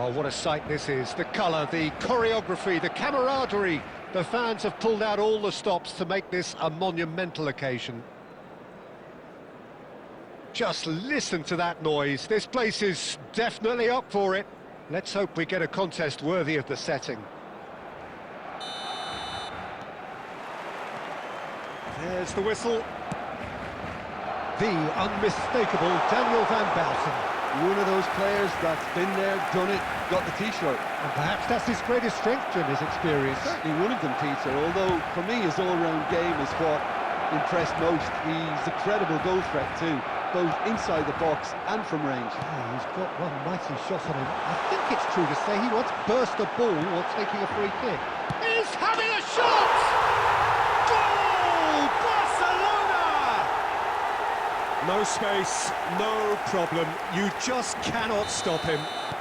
Well, what a sight this is. The colour, the choreography, the camaraderie. The fans have pulled out all the stops to make this a monumental occasion. Just listen to that noise. This place is definitely up for it. Let's hope we get a contest worthy of the setting. There's the whistle. The unmistakable Daniel van Baalsen. One of those players that's been there, done it, got the t-shirt. And perhaps that's his greatest strength in his experience. Certainly one of them, Peter, although for me his all-round game is what impressed most. He's a credible goal threat too, both inside the box and from range. Oh, he's got one mighty shot on him. I think it's true to say he once burst a ball while taking a free kick. He's having a shot! Goal! Barcelona! No space, no problem. You just cannot stop him.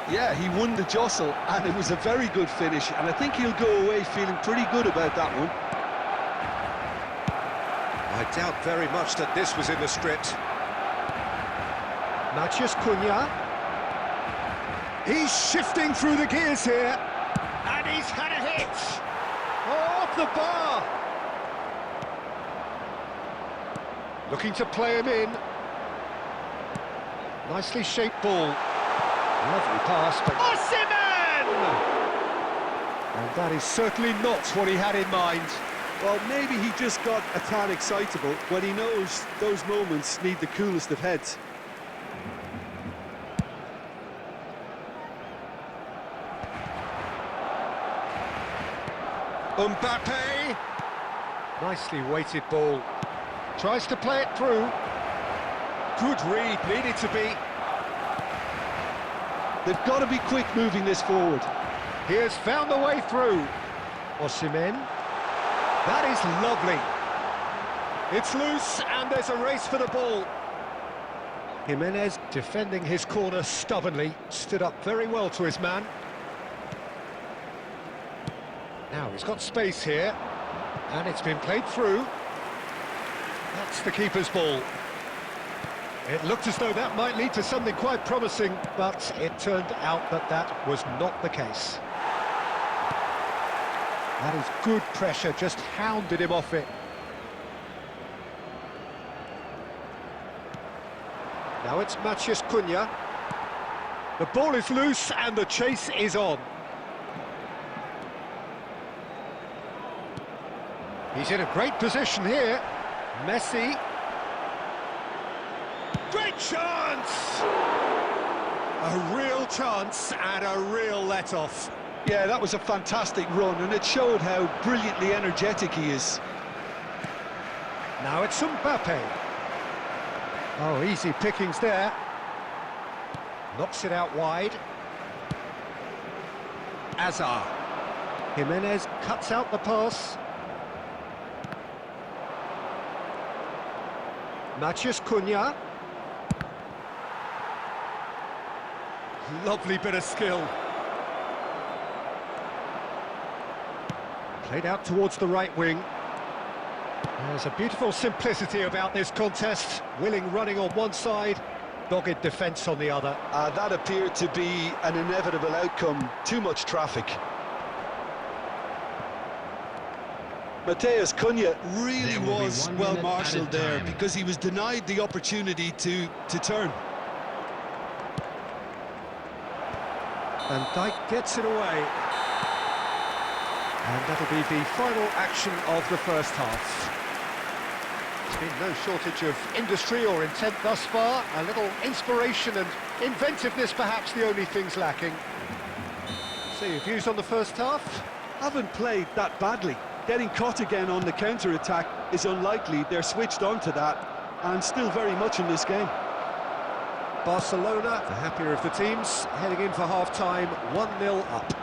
Yeah, he won the jostle, and it was a very good finish, and I think he'll go away feeling pretty good about that one. I doubt very much that this was in the script. Matías Cunha. He's shifting through the gears here. And he's had a hit. Oh, off the bar. Looking to play him in. Nicely shaped ball. Lovely pass, but... Osimhen! And that is certainly not what he had in mind. Well, maybe he just got a tad excitable when he knows those moments need the coolest of heads. Mbappe! Nicely weighted ball. Tries to play it through. Good read, needed to be. They've got to be quick moving this forward. He has found the way through. Osimhen. That is lovely. It's loose, and there's a race for the ball. Jimenez, defending his corner stubbornly, stood up very well to his man. Now he's got space here, and it's been played through. That's the keeper's ball. It looked as though that might lead to something quite promising, but it turned out that that was not the case. That is good pressure, just hounded him off it. Now it's Matías Cunha. The ball is loose and the chase is on. He's in a great position here. Messi. Great chance! A real chance and a real let-off. Yeah, that was a fantastic run, and it showed how brilliantly energetic he is. Now it's Mbappe. Oh, easy pickings there. Knocks it out wide. Azar. Jimenez cuts out the pass. Matías Cunha. Lovely bit of skill. Played out towards the right wing. There's a beautiful simplicity about this contest. Willing running on one side, dogged defence on the other. That appeared to be an inevitable outcome. Too much traffic. Matías Cunha really was well marshalled there because he was denied the opportunity to turn. And Dijk gets it away. And that'll be the final action of the first half. There's been no shortage of industry or intent thus far. A little inspiration and inventiveness, perhaps the only things lacking. So your views on the first half? Haven't played that badly. Getting caught again on the counter-attack is unlikely. They're switched on to that and still very much in this game. Barcelona, the happier of the teams, heading in for half-time, 1-0 up.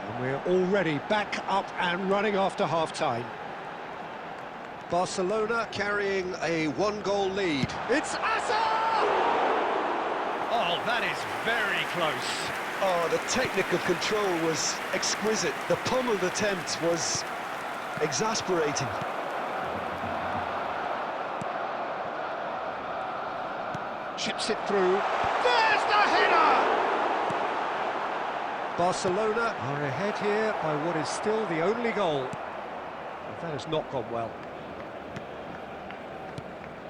And we're already back up and running after half-time. Barcelona carrying a one-goal lead. It's Azar! Oh, that is very close. Oh, the technical control was exquisite. The pummeled attempt was exasperating. Chips it through. There's the header! Barcelona are ahead here by what is still the only goal. That has not gone well.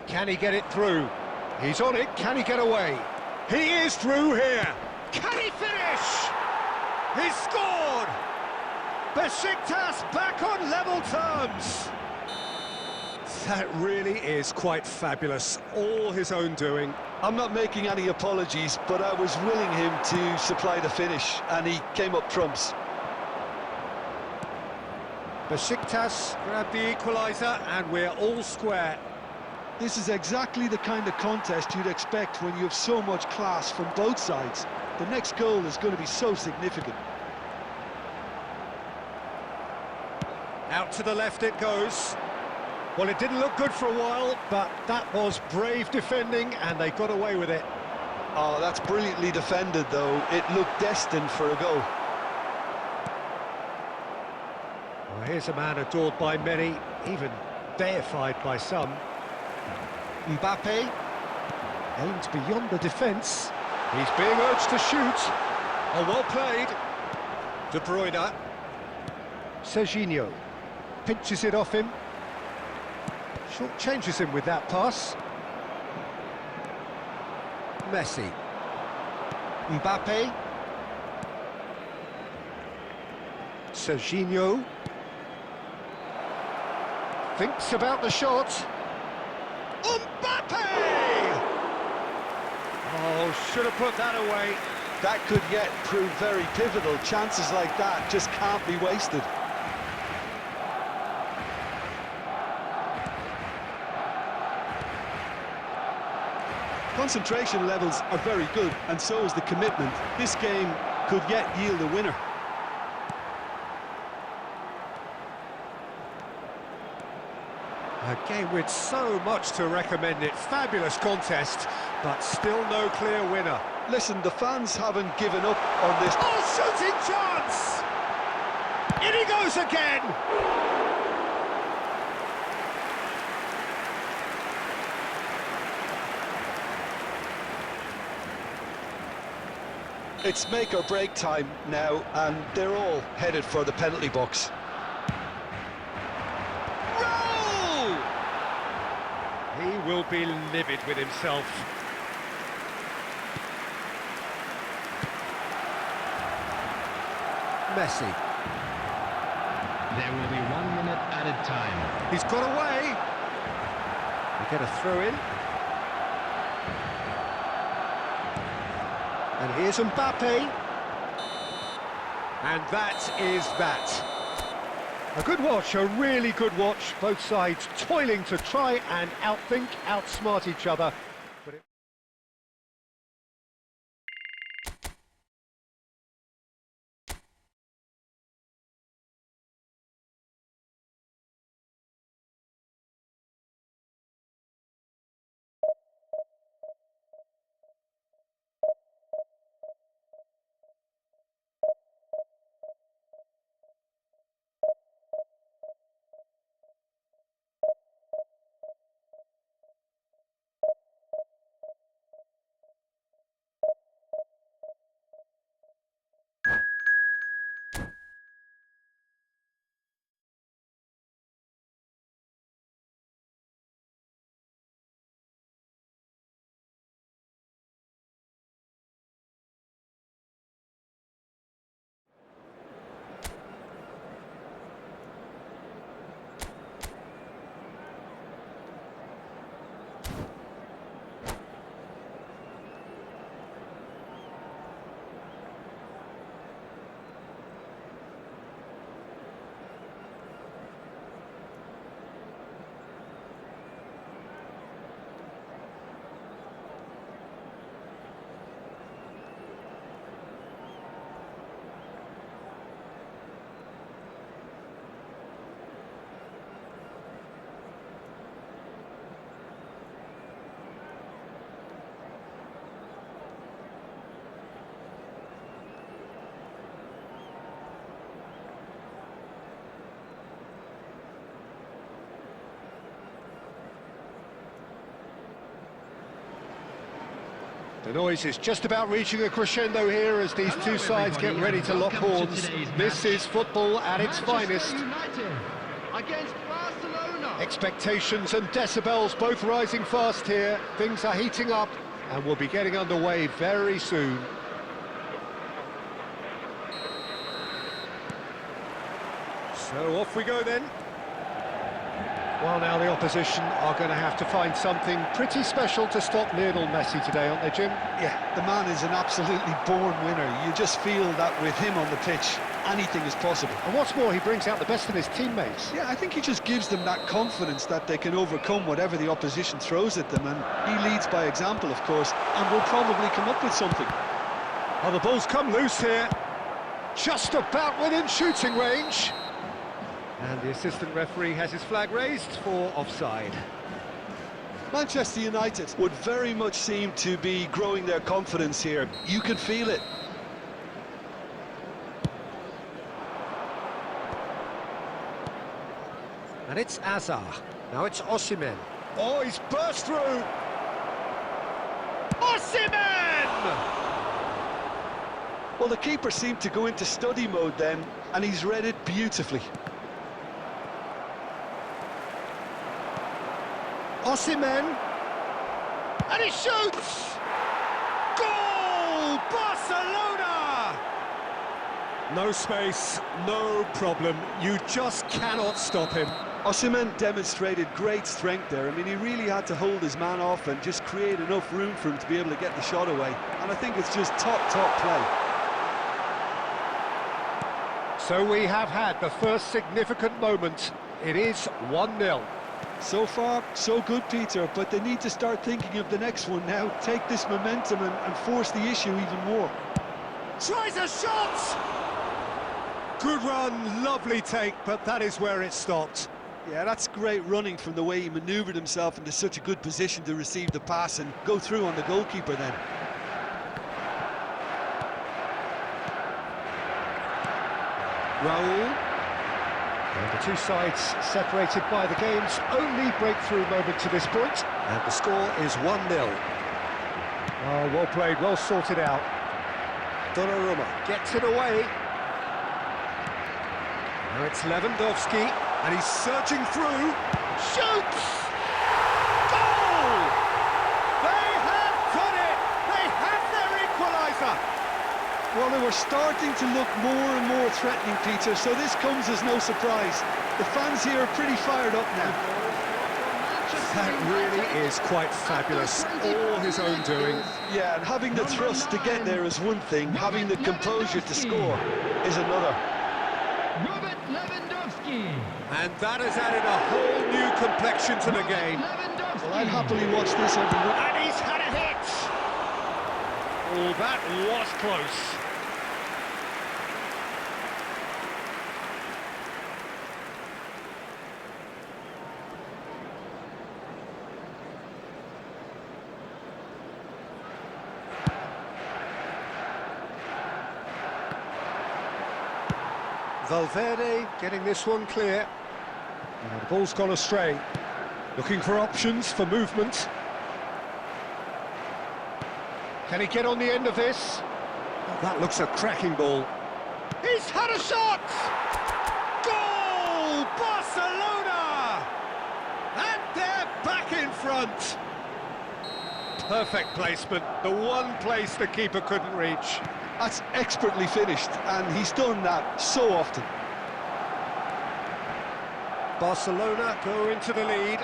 Can he get it through? He's on it, can he get away? He is through here! Can he finish? He's scored! Besiktas back on level terms! That really is quite fabulous, all his own doing. I'm not making any apologies, but I was willing him to supply the finish, and he came up trumps. Besiktas grab the equaliser, and we're all square. This is exactly the kind of contest you'd expect when you have so much class from both sides. The next goal is going to be so significant. Out to the left it goes. Well, it didn't look good for a while, but that was brave defending, and they got away with it. Oh, that's brilliantly defended, though. It looked destined for a goal. Well, here's a man adored by many, even deified by some. Mbappe, aimed beyond the defence. He's being urged to shoot. Oh, well played. De Bruyne. Serginho pinches it off him. Short changes him with that pass. Messi. Mbappe. Serginho. Thinks about the shot. Mbappe! Oh, should have put that away. That could yet prove very pivotal. Chances like that just can't be wasted. Concentration levels are very good, and so is the commitment. This game could yet yield a winner. A game with so much to recommend it. Fabulous contest, but still no clear winner. Listen, the fans haven't given up on this. Oh, shooting chance! In he goes again! It's make or break time now, and they're all headed for the penalty box. Roll! He will be livid with himself. Messi. There will be 1 minute added time. He's got away. We get a throw in. And here's Mbappe. And that is that. A good watch, a really good watch. Both sides toiling to try and outthink, outsmart each other. The noise is just about reaching a crescendo here as these two sides get ready to lock horns. This is football at its finest. United against Barcelona. Expectations and decibels both rising fast here. Things are heating up and we'll be getting underway very soon. So off we go then. Well, now the opposition are going to have to find something pretty special to stop Lionel Messi today, aren't they, Jim? Yeah, the man is an absolutely born winner. You just feel that with him on the pitch, anything is possible. And what's more, he brings out the best of his teammates. Yeah, I think he just gives them that confidence that they can overcome whatever the opposition throws at them, and he leads by example, of course, and will probably come up with something. Oh, the ball's come loose here. Just about within shooting range. And the assistant referee has his flag raised for offside. Manchester United would very much seem to be growing their confidence here. You can feel it. And it's Azar. Now it's Osimhen. Oh, he's burst through. Osimhen! Well, the keeper seemed to go into study mode then, and he's read it beautifully. Osimhen, and he shoots! Goal! Barcelona! No space, no problem. You just cannot stop him. Osimhen demonstrated great strength there. I mean, he really had to hold his man off and just create enough room for him to be able to get the shot away. And I think it's just top play. So we have had the first significant moment. It is 1-0. So far, so good, Peter, but they need to start thinking of the next one now. Take this momentum and force the issue even more. Tries a shot! Good run, lovely take, but that is where it stopped. Yeah, that's great running from the way he manoeuvred himself into such a good position to receive the pass and go through on the goalkeeper then. Raul. And the two sides separated by the game's only breakthrough moment to this point. And the score is 1-0. Oh, well played, well sorted out. Donnarumma gets it away. Now it's Lewandowski, and he's surging through. Shoots! Goal! They have done it! They have their equaliser! Well, they were starting to look more and more threatening, Peter, so this comes as no surprise. The fans here are pretty fired up now. That really is quite fabulous, all his own doing. Yeah, and having the thrust to get there is one thing, having the composure to score is another. Robert Lewandowski. And that has added a whole new complexion to the game. Well, I'd happily watch this every week. And he's had a hit! Oh, that was close. Valverde getting this one clear. And the ball's gone astray. Looking for options for movement. Can he get on the end of this? Oh, that looks a cracking ball. He's had a shot! Goal! Barcelona! And they're back in front. Perfect placement. The one place the keeper couldn't reach. That's expertly finished, and he's done that so often. Barcelona go into the lead.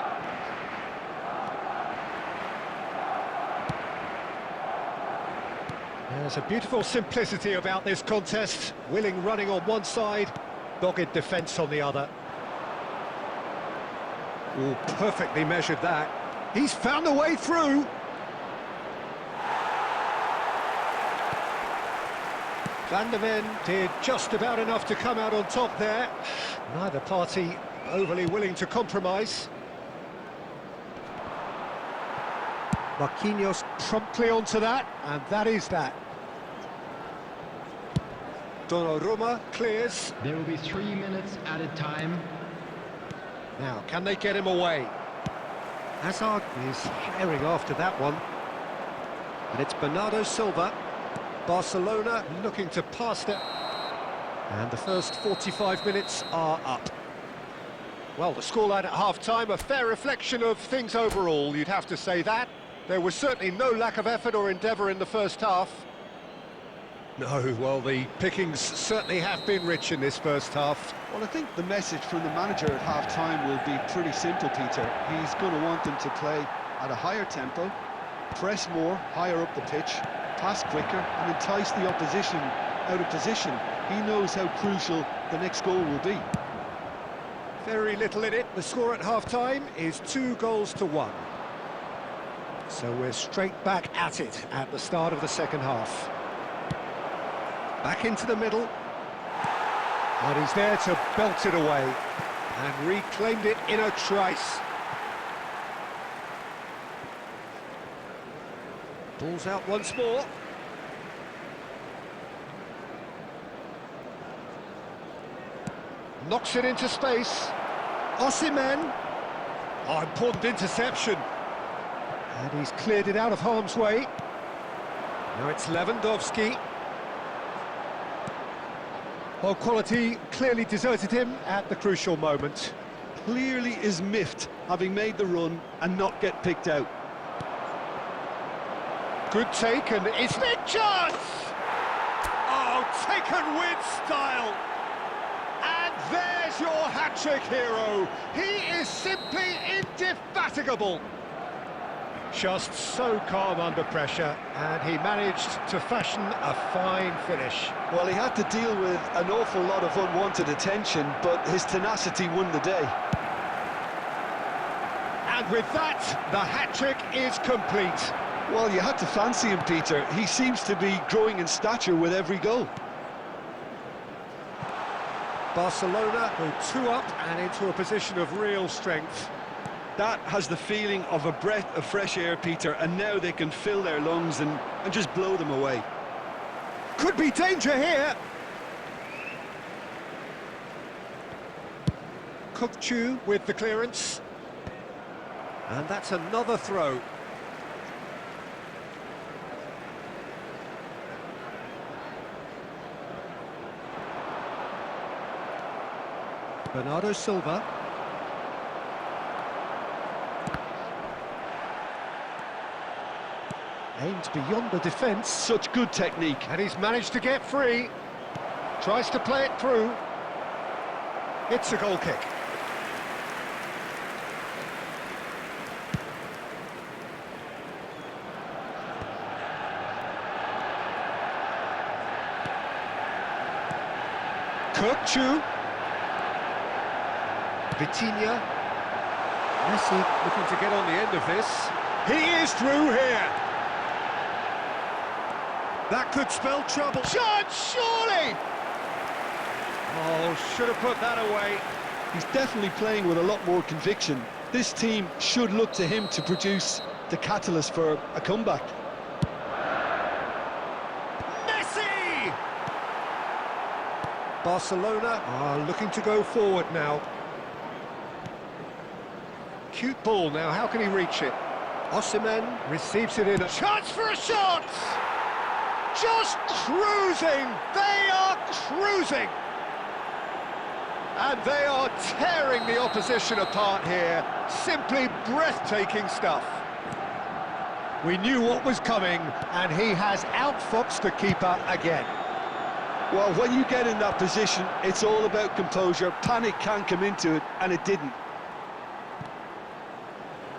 There's a beautiful simplicity about this contest. Willing running on one side, dogged defence on the other. Oh, perfectly measured that. He's found a way through. Van der Ven did just about enough to come out on top there. Neither party overly willing to compromise. Marquinhos promptly onto that, and that is that. Donnarumma clears. There will be 3 minutes added time. Now, can they get him away? Hazard is herring after that one. And it's Bernardo Silva. Barcelona looking to pass it. And the first 45 minutes are up. Well, the scoreline at half-time, a fair reflection of things overall, you'd have to say that. There was certainly no lack of effort or endeavour in the first half. No, well, the pickings certainly have been rich in this first half. Well, I think the message from the manager at half-time will be pretty simple, Peter. He's going to want them to play at a higher tempo, press more, higher up the pitch, pass quicker, and entice the opposition out of position. He knows how crucial the next goal will be. Very little in it. The score at half-time is 2-1. So we're straight back at it at the start of the second half. Back into the middle. And he's there to belt it away. And reclaimed it in a trice. Ball's out once more. Knocks it into space. Osimhen. Oh, important interception. And he's cleared it out of harm's way. Now it's Lewandowski. Well, quality clearly deserted him at the crucial moment. Clearly is miffed, having made the run and not get picked out. Good take, and it's big chance! Oh, taken with style! And there's your hat-trick hero. He is simply indefatigable. Just so calm under pressure, and he managed to fashion a fine finish. Well, he had to deal with an awful lot of unwanted attention, but his tenacity won the day. And with that, the hat-trick is complete. Well, you had to fancy him, Peter. He seems to be growing in stature with every goal. Barcelona go 2 up and into a position of real strength. That has the feeling of a breath of fresh air, Peter, and now they can fill their lungs and just blow them away. Could be danger here. Kukçu with the clearance. And that's another throw. Bernardo Silva. Aimed beyond the defence. Such good technique. And he's managed to get free. Tries to play it through. It's a goal kick. Kukçu. Vitinha. Messi looking to get on the end of this. He is through here. That could spell trouble. Shot, surely! Oh, should have put that away. He's definitely playing with a lot more conviction. This team should look to him to produce the catalyst for a comeback. Messi! Barcelona are looking to go forward now. Cute ball now, how can he reach it? Osimhen receives it in. A chance for a shot! Just cruising! They are cruising! And they are tearing the opposition apart here. Simply breathtaking stuff. We knew what was coming, and he has outfoxed the keeper again. Well, when you get in that position, it's all about composure. Panic can come into it, and it didn't.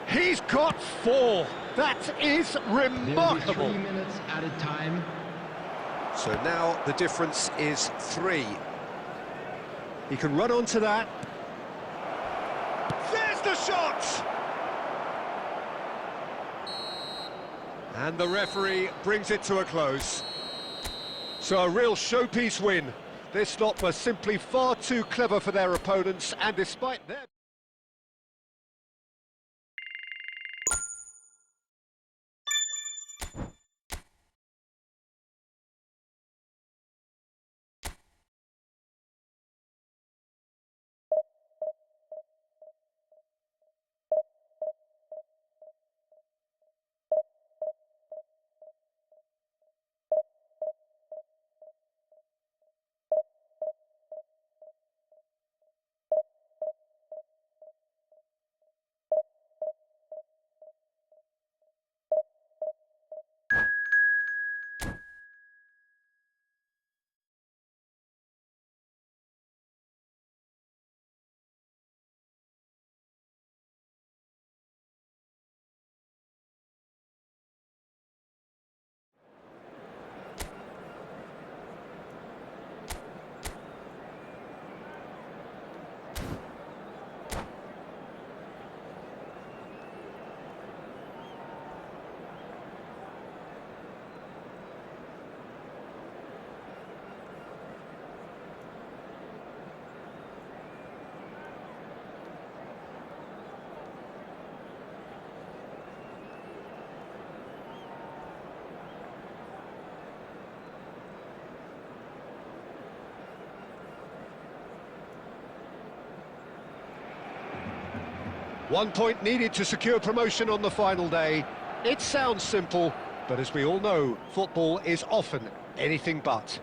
He's got 4. That is remarkable. 3 minutes added time. So now the difference is 3. He can run onto that. There's the shot! And the referee brings it to a close. So a real showpiece win. This lot were simply far too clever for their opponents, and despite their... 1 point needed to secure promotion on the final day. It sounds simple, but as we all know, football is often anything but.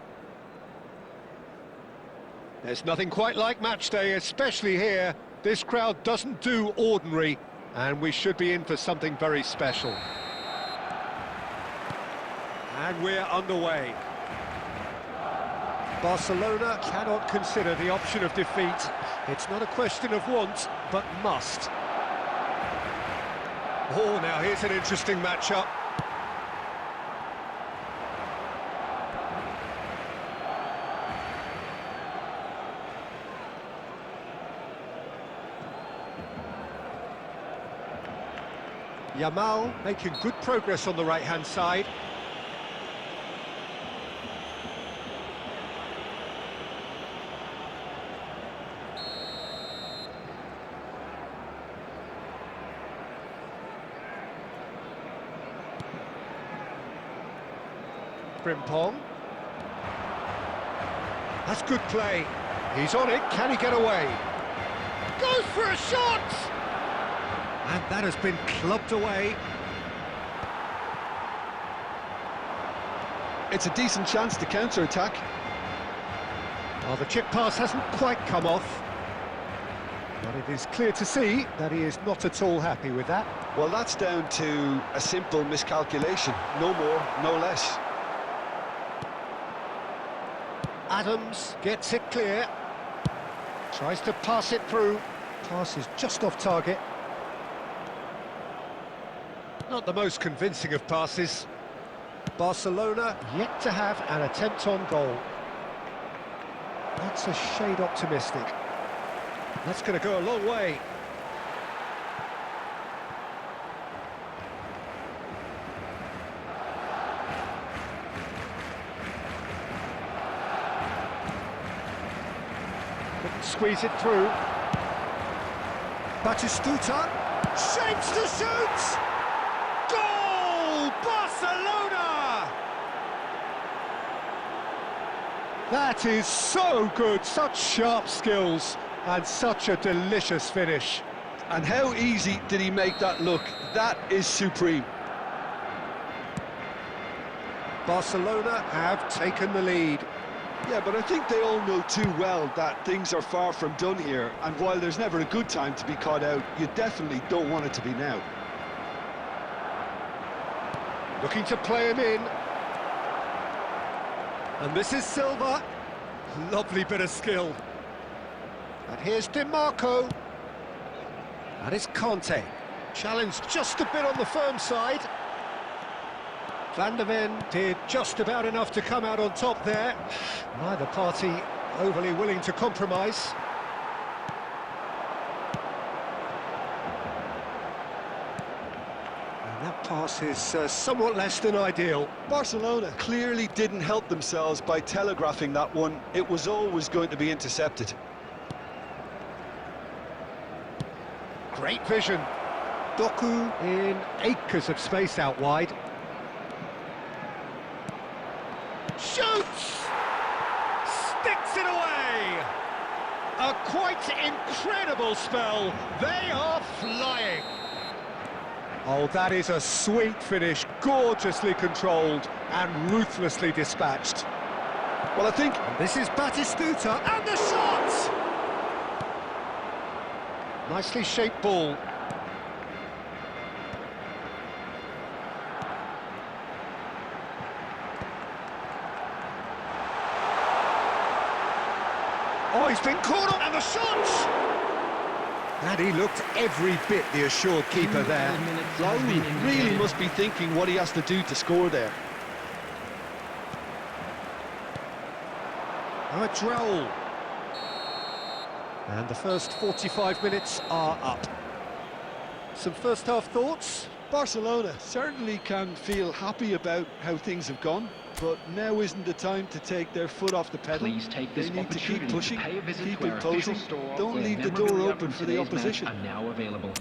There's nothing quite like match day, especially here. This crowd doesn't do ordinary, and we should be in for something very special. And we're underway. Barcelona cannot consider the option of defeat. It's not a question of want, but must. Oh, now here's an interesting matchup. Yamal making good progress on the right-hand side. Frimpong. That's good play. He's on it. Can he get away? Goes for a shot! And that has been clubbed away. It's a decent chance to counter-attack. Well, the chip pass hasn't quite come off. But it is clear to see that he is not at all happy with that. Well, that's down to a simple miscalculation. No more, no less. Adams gets it clear. Tries to pass it through. Pass is just off target. Not the most convincing of passes. Barcelona yet to have an attempt on goal. That's a shade optimistic. That's going to go a long way. Couldn't squeeze it through. Batistuta shapes to shoot! Goal! Barcelona! That is so good, such sharp skills and such a delicious finish. And how easy did he make that look? That is supreme. Barcelona have taken the lead. Yeah, but I think they all know too well that things are far from done here, and while there's never a good time to be caught out, you definitely don't want it to be now. Looking to play him in. And this is Silva. Lovely bit of skill. And here's DiMarco. That is Conte. Challenged just a bit on the firm side. Van der Ven did just about enough to come out on top there. Neither party overly willing to compromise. And that pass is somewhat less than ideal. Barcelona clearly didn't help themselves by telegraphing that one. It was always going to be intercepted. Great vision. Doku in acres of space out wide. Shoots! Sticks it away! A quite incredible spell. They are flying. Oh, that is a sweet finish, gorgeously controlled and ruthlessly dispatched. Well, I think... This is Batistuta, and the shot! Nicely shaped ball. Oh, he's been caught up, and the shot! And he looked every bit the assured keeper there. Raul really must be thinking what he has to do to score there. Now it's Raul. And the first 45 minutes are up. Some first half thoughts? Barcelona certainly can feel happy about how things have gone, but now isn't the time to take their foot off the pedal. Please take this they need to keep opportunity pushing, to pay a visit keep to our imposing. official store. Don't where leave the door memorabilia open from for the today's opposition. match are now available.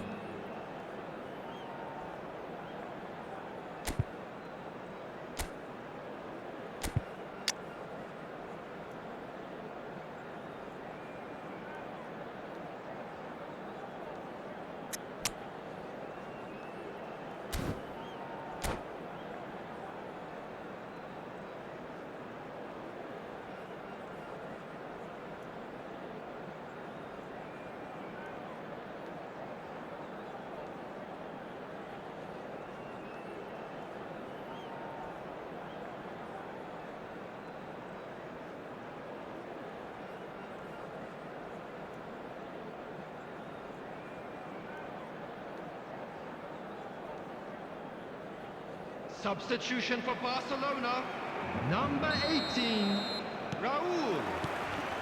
Substitution for Barcelona. Number 18, Raul.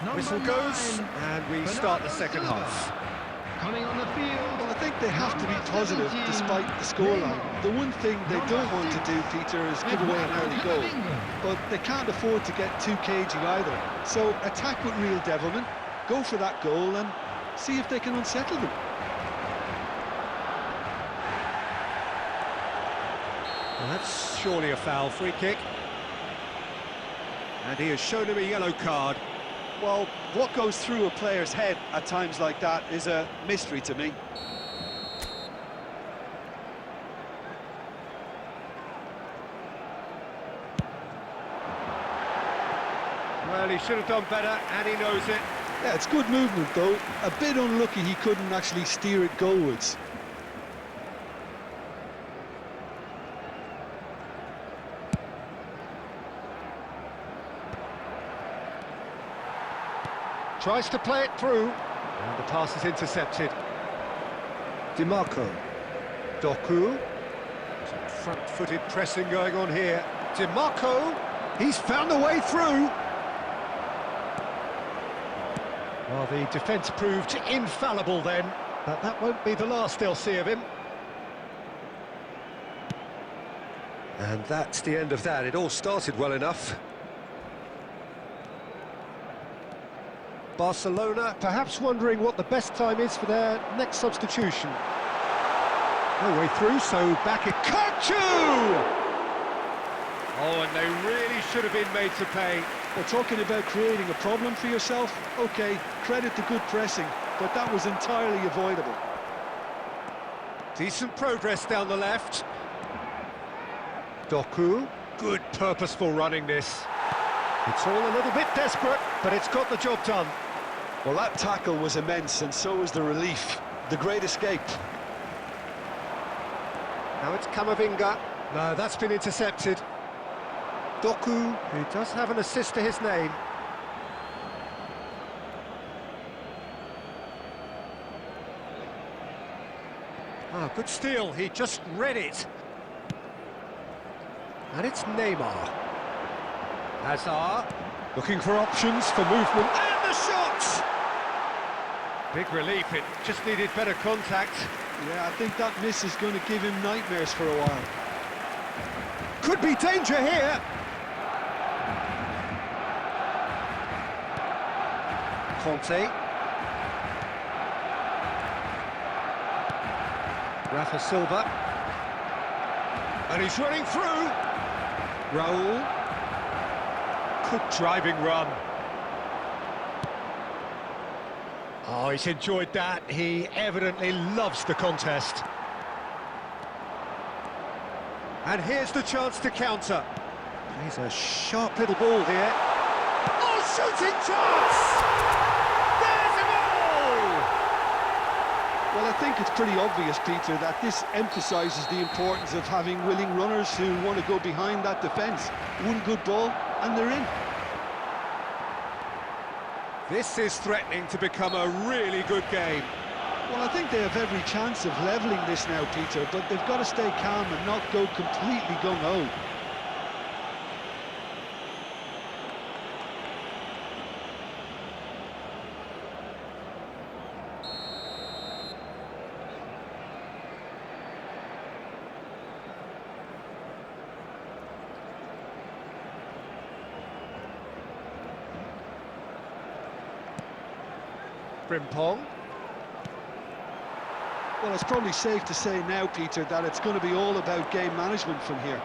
Number Whistle goes, 9, and we start the second Silva. half. Coming on the field. Well, I think they have to be positive despite the scoreline. The one thing they don't want to do, Peter, is give away an early goal. But they can't afford to get too cagey either. So attack with real devilment, go for that goal and see if they can unsettle them. Well, that's surely a foul. Free kick. And he has shown him a yellow card. Well, what goes through a player's head at times like that is a mystery to me. Well, he should have done better, and he knows it. Yeah, it's good movement though. A bit unlucky he couldn't actually steer it goalwards. Tries to play it through, and the pass is intercepted. DiMarco. Doku. Some front-footed pressing going on here. DiMarco, he's found a way through. Well, the defence proved infallible then, but that won't be the last they'll see of him. And that's the end of that. It all started well enough. Barcelona perhaps wondering what the best time is for their next substitution. No way through, so back it... Kachu! Oh, and they really should have been made to pay. Well, talking about creating a problem for yourself, OK, credit to good pressing, but that was entirely avoidable. Decent progress down the left. Doku, good purposeful running this. It's all a little bit desperate, but it's got the job done. Well, that tackle was immense, and so was the relief. The great escape. Now it's Camavinga. No, that's been intercepted. Doku, who does have an assist to his name. Ah, good steal, he just read it. And it's Neymar. Hazard, looking for options for movement, and the shot! Big relief, it just needed better contact. Yeah, I think that miss is going to give him nightmares for a while. Could be danger here. Conte. Rafa Silva. And he's running through. Raul. Good driving run. Oh, he's enjoyed that. He evidently loves the contest. And here's the chance to counter. He's a sharp little ball here. Oh, shooting chance! There's a goal! Well, I think it's pretty obvious, Peter, that this emphasises the importance of having willing runners who want to go behind that defence. One good ball, and they're in. This is threatening to become a really good game. Well, I think they have every chance of levelling this now, Peter, but they've got to stay calm and not go completely gung-ho. Frimpong. Well, it's probably safe to say now, Peter, that it's going to be all about game management from here.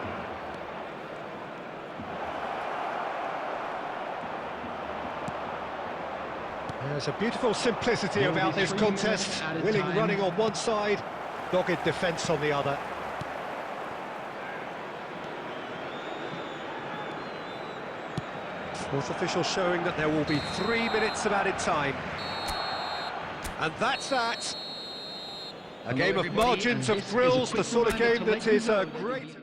There's a beautiful simplicity about this contest. Willing running on one side, dogged defence on the other. Fourth official showing that there will be 3 minutes of added time. And that's that. A game of margins, of thrills, the sort of game that is a great...